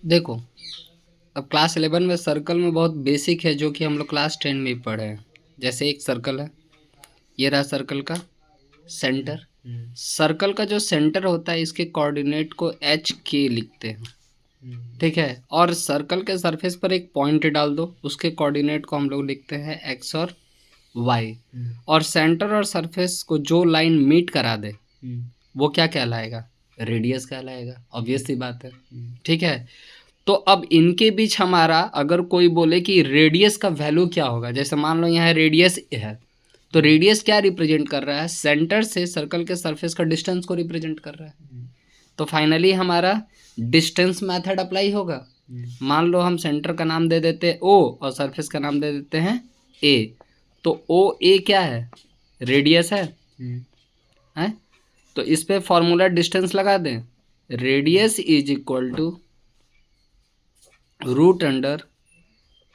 देखो, अब क्लास 11 में सर्कल में बहुत बेसिक है जो कि हम लोग क्लास 10 में भी पढ़े हैं। जैसे एक सर्कल है, ये रहा सर्कल का सेंटर। सर्कल का जो सेंटर होता है इसके कोऑर्डिनेट को एच के लिखते हैं, ठीक है। और सर्कल के सरफेस पर एक पॉइंट डाल दो, उसके कोऑर्डिनेट को हम लोग लिखते हैं एक्स और वाई। और सेंटर और सरफेस को जो लाइन मीट करा दे वो क्या कहलाएगा? रेडियस कहलाएगा। ऑब्वियस सी बात है, ठीक है। तो अब इनके बीच हमारा अगर कोई बोले कि रेडियस का वैल्यू क्या होगा, जैसे मान लो यहाँ रेडियस है, तो रेडियस क्या रिप्रेजेंट कर रहा है? सेंटर से सर्कल के सरफेस का डिस्टेंस को रिप्रेजेंट कर रहा है। तो फाइनली हमारा डिस्टेंस मेथड अप्लाई होगा। मान लो हम सेंटर का नाम दे देते हैं ओ और सरफेस का नाम दे देते हैं ए, तो ओ ए क्या है? रेडियस है, हैं? तो इस पे फॉर्मूला डिस्टेंस लगा दें, radius is equal to root under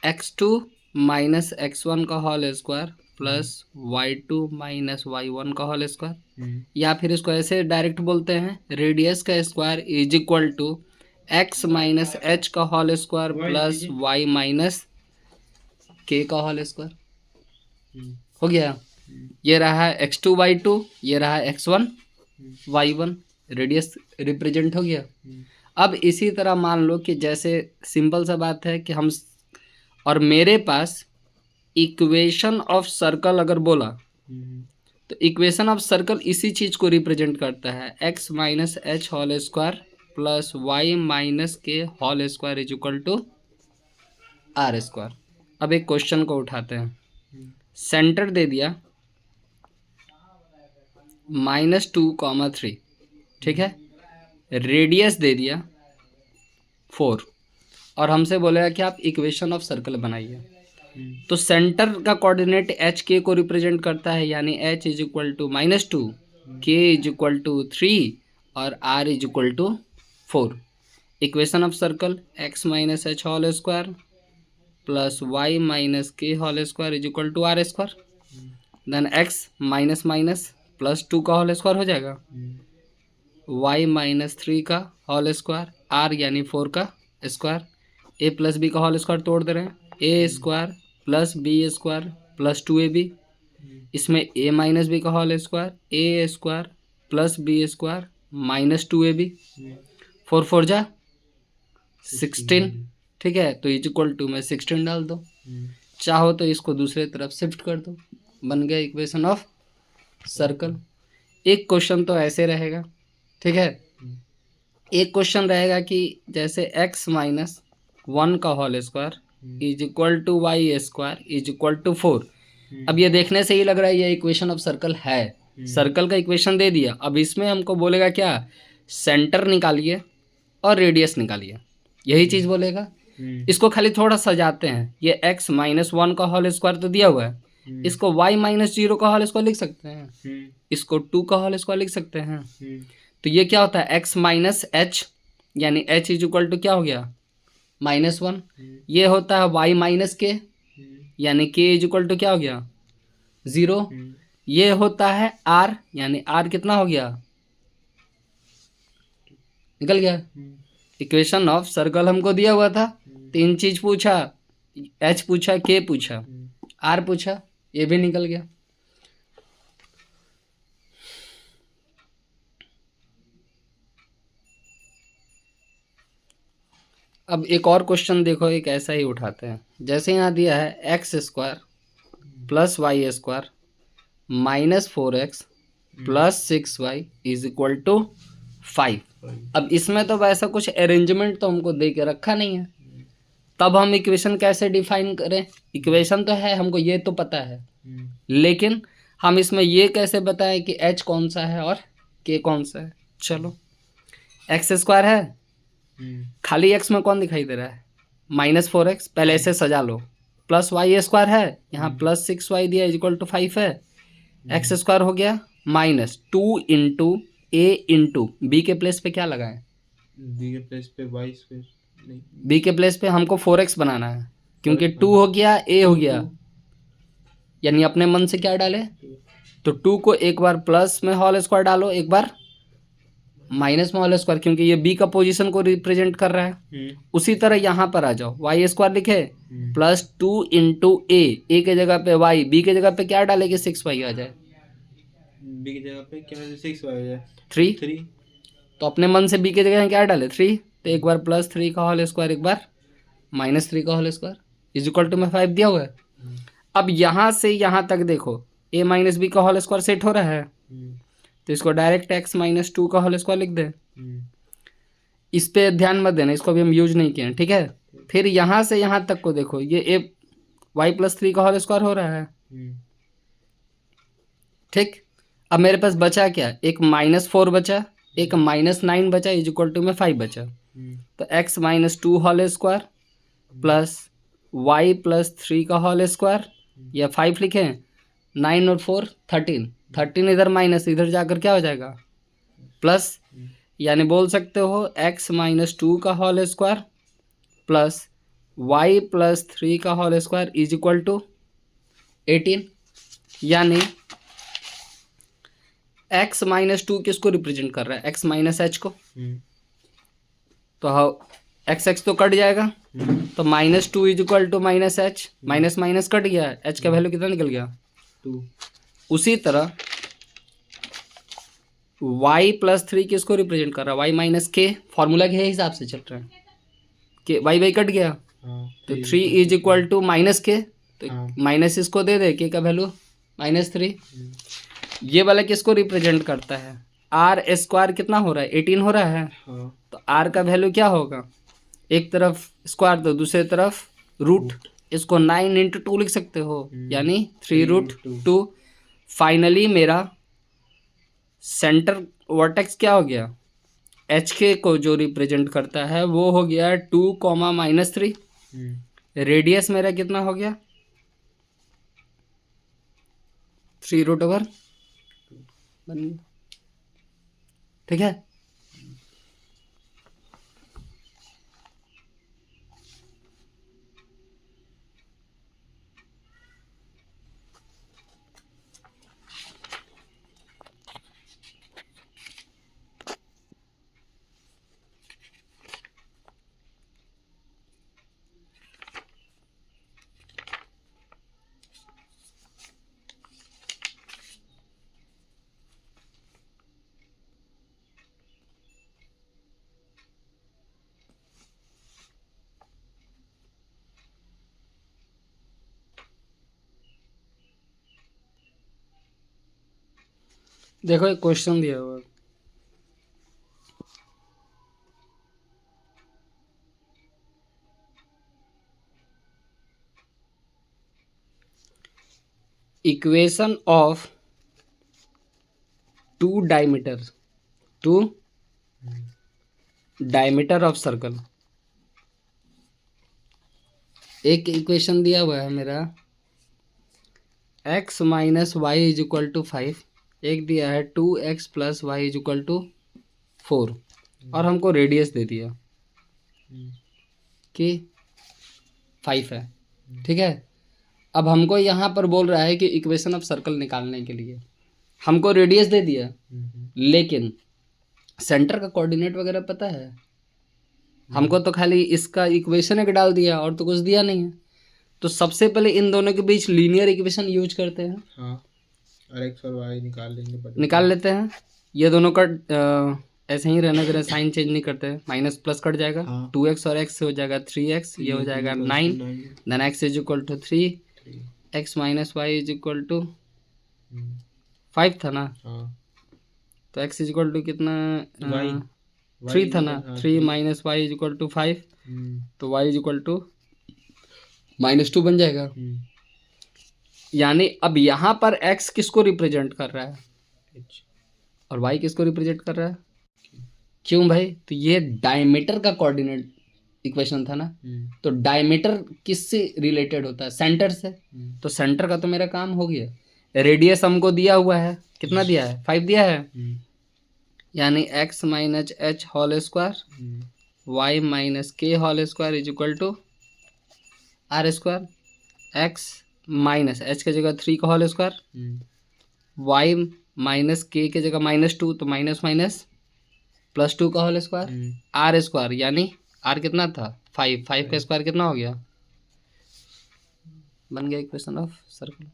x2 minus x1 का whole square plus y2 minus y1 का होल स्क्वायर। या फिर इसको ऐसे डायरेक्ट बोलते हैं, रेडियस का square is equal to x minus h का whole square plus y minus k का होल स्क्वायर। हो गया। ये रहा है x2 y2, ये रहा है x1 y1, रेडियस रिप्रेजेंट हो गया। अब इसी तरह मान लो कि जैसे सिंपल सा बात है कि हम और मेरे पास इक्वेशन ऑफ सर्कल अगर बोला तो इक्वेशन ऑफ सर्कल इसी चीज को रिप्रेजेंट करता है, x minus H whole square plus Y minus K whole square is equal to R square. अब एक क्वेश्चन को उठाते हैं, सेंटर दे दिया -2,3, ठीक है। रेडियस दे दिया 4 और हमसे बोलेगा कि आप इक्वेशन ऑफ सर्कल बनाइए। तो सेंटर का कोऑर्डिनेट एच के को रिप्रेजेंट करता है, यानी एच इज इक्वल टू -2, के इज इक्वल टू 3 और R is equal to 4। Equation of circle X minus H whole square plus Y minus K whole square is equal to R square. Then X minus minus plus 2 का whole square हो जाएगा, Y minus 3 का whole square, are यानी 4 का square, A plus B का whole square तोड़ दे रहे हैं, A square plus B square plus 2ab, इसमें ए माइनस बी का whole square, A square plus B square minus 2ab, 4 4 जा 16, ठीक है। तो इज इक्वल टू में 16 डाल दो, चाहो तो इसको दूसरे तरफ शिफ्ट कर दो, बन गया इक्वेशन ऑफ सर्कल। एक क्वेश्चन तो ऐसे रहेगा, ठीक है। एक क्वेश्चन रहेगा कि जैसे x माइनस 1 का whole square is equal to Y square is equal to 4। अब ये देखने से ही लग रहा है ये इक्वेशन ऑफ सर्कल है, सर्कल का इक्वेशन दे दिया। अब इसमें हमको बोलेगा क्या? सेंटर निकालिए और रेडियस निकालिए, यही चीज़ बोलेगा। इसको खाली थोड़ा सजाते हैं, ये x माइनस 1 का होल स्क्वायर तो दिया हुआ है, इसको y माइनस 0 का होल स्क्वायर लिख सकते हैं, इसको 2 का होल स्क्वायर लिख सकते हैं। तो ये क्या होता है? x माइनस एच, यानी h इज इक्वल टू क्या हो गया? -1। ये होता है y माइनस के, यानी k इज इक्वल टू क्या हो गया? 0। ये होता है r, यानी r कितना हो गया? निकल गया। इक्वेशन ऑफ सर्कल हमको दिया हुआ था, 3 चीज पूछा, h पूछा, k पूछा, r पूछा, ये भी निकल गया। अब एक और क्वेश्चन देखो, एक ऐसा ही उठाते हैं। जैसे यहाँ दिया है X square plus Y square minus 4x plus 6y is equal to 5। अब इसमें तो वैसा कुछ अरेंजमेंट तो हमको दे के रखा नहीं है, तब हम इक्वेशन कैसे डिफाइन करें? इक्वेशन तो है, हमको ये तो पता है, लेकिन हम इसमें ये कैसे बताएं कि h कौन सा है और k कौन सा है? चलो, एक्स स्क्वायर है, खाली x में कौन दिखाई दे रहा है? -4x, पहले ऐसे सजा लो। प्लस वाई स्क्वायर है, यहाँ प्लस 6y दिया इज इक्वल टू 5 है, एक्स स्क्वायर हो गया -2 इंटू ए इंटू बी के प्लेस पे क्या लगाएं? बी के प्लेस पे वाई स्क्वायर नहीं, बी के प्लेस पे हमको 4x बनाना है, क्योंकि 2 हो गया, ए हो गया, यानी अपने मन से क्या डाले? तो 2 को एक बार प्लस में होल स्क्वायर डालो, एक बार माइनस में होल स्क्वायर, क्योंकि ये बी का पोजीशन को रिप्रेजेंट कर रहा है। उसी तरह यहाँ पर आ जाओ, वाई स्क्वायर लिखे प्लस 2 इंटू ए के जगह पे वाई, बी के जगह पे क्या डालेंगे 6y आ जाए, बी की जगह पे क्या 6 आ जाए 3। 3। तो अपने मन से बी के जगह क्या डाले 3, तो एक बार प्लस 3 का होल स्क्वायर, एक बार माइनस 3 का whole square is equal to में 5 दिया हुआ है। अब यहाँ से यहाँ तक देखो a माइनस बी का होल स्क्वायर सेट हो रहा है, तो इसको डायरेक्ट x माइनस 2 का होल स्क्वायर लिख दे। इस पे ध्यान मत देना, इसको भी हम यूज नहीं किए हैं, ठीक है। फिर यहाँ से यहाँ तक को देखो, ये a y प्लस 3 का होल स्क्वायर हो रहा है, ठीक। अब मेरे पास बचा क्या, एक -4 बचा, एक -9 बचा, इज इक्वल टू में 5 बचा। तो x minus 2 whole square plus y plus 3 का होल स्क्वायर, या 5 लिखें, 9 और 4 13 इधर माइनस, इधर जाकर क्या हो जाएगा प्लस, यानी बोल सकते हो x माइनस 2 का whole square plus y plus 3 का whole square is equal to 18। यानी x माइनस 2 किसको रिप्रेजेंट कर रहा है, x माइनस h को। तो x तो कट जाएगा, तो -2 is equal to minus H, minus minus cut गया, h का वैल्यू कितना निकल गया 2। उसी तरह y प्लस 3 किसको रिप्रेजेंट कर रहा है, y माइनस के, फॉर्मूला के हिसाब से चल रहा है कि y कट गया, तो 3 इज इक्वल टू माइनस के, तो माइनस इसको दे दे, के का वैल्यू -3। ये वाला किसको रिप्रेजेंट करता है, आर स्क्वायर कितना हो रहा है 18 हो रहा है, तो आर का वैल्यू क्या होगा, एक तरफ स्क्वायर तो दूसरी तरफ रूट, इसको 9 इंटू 2 लिख सकते हो, यानी 3√2। फाइनली मेरा सेंटर वर्टेक्स क्या हो गया, एच के को जो रिप्रेजेंट करता है वो हो गया 2, -3। रेडियस मेरा कितना हो गया 3√2 बन गया, ठीक है। देखो एक क्वेश्चन दिया हुआ है, equation of two diameter of circle. एक इक्वेशन दिया हुआ है मेरा x minus Y is equal to 5, एक दिया है 2x plus Y is equal to 4, और हमको रेडियस दे दिया कि 5 है, ठीक है। अब हमको यहाँ पर बोल रहा है कि इक्वेशन ऑफ सर्कल निकालने के लिए हमको रेडियस दे दिया, लेकिन सेंटर का कोऑर्डिनेट वगैरह पता है हमको, तो खाली इसका इक्वेशन एक डाल दिया और तो कुछ दिया नहीं है। तो सबसे पहले इन दोनों के बीच लीनियर इक्वेशन यूज करते हैं, और x और y निकाल लेते हैं। ये दोनों का ऐसे ही रहना देना, साइन चेंज नहीं करते हैं, माइनस प्लस कट जाएगा, 2x और x हो जाएगा 3x, ये हो जाएगा 9, then x is equal to 3, x minus Y is equal to 5 था ना, तो x इज इक्वल टू कितना 3 था ना, 3 minus Y is equal to 5, तो y इज इक्वल टू -2 बन जाएगा। यानी अब यहाँ पर x किसको रिप्रेजेंट कर रहा है और y किसको रिप्रेजेंट कर रहा है, क्यों भाई, तो ये डायमीटर का कोऑर्डिनेट इक्वेशन था ना, तो डायमीटर किससे रिलेटेड होता है, सेंटर से, तो सेंटर का तो मेरा काम हो गया। रेडियस हमको दिया हुआ है, कितना दिया है 5 दिया है, यानी x minus h whole square y minus K whole square is equal to R square, x minus h की जगह 3 का होल स्क्वायर, y माइनस के जगह -2, तो माइनस माइनस +2 का होल स्क्वायर आर स्क्वायर, यानी आर कितना था 5, 5 का स्क्वायर कितना हो गया, बन गया इक्वेशन ऑफ सर्कल।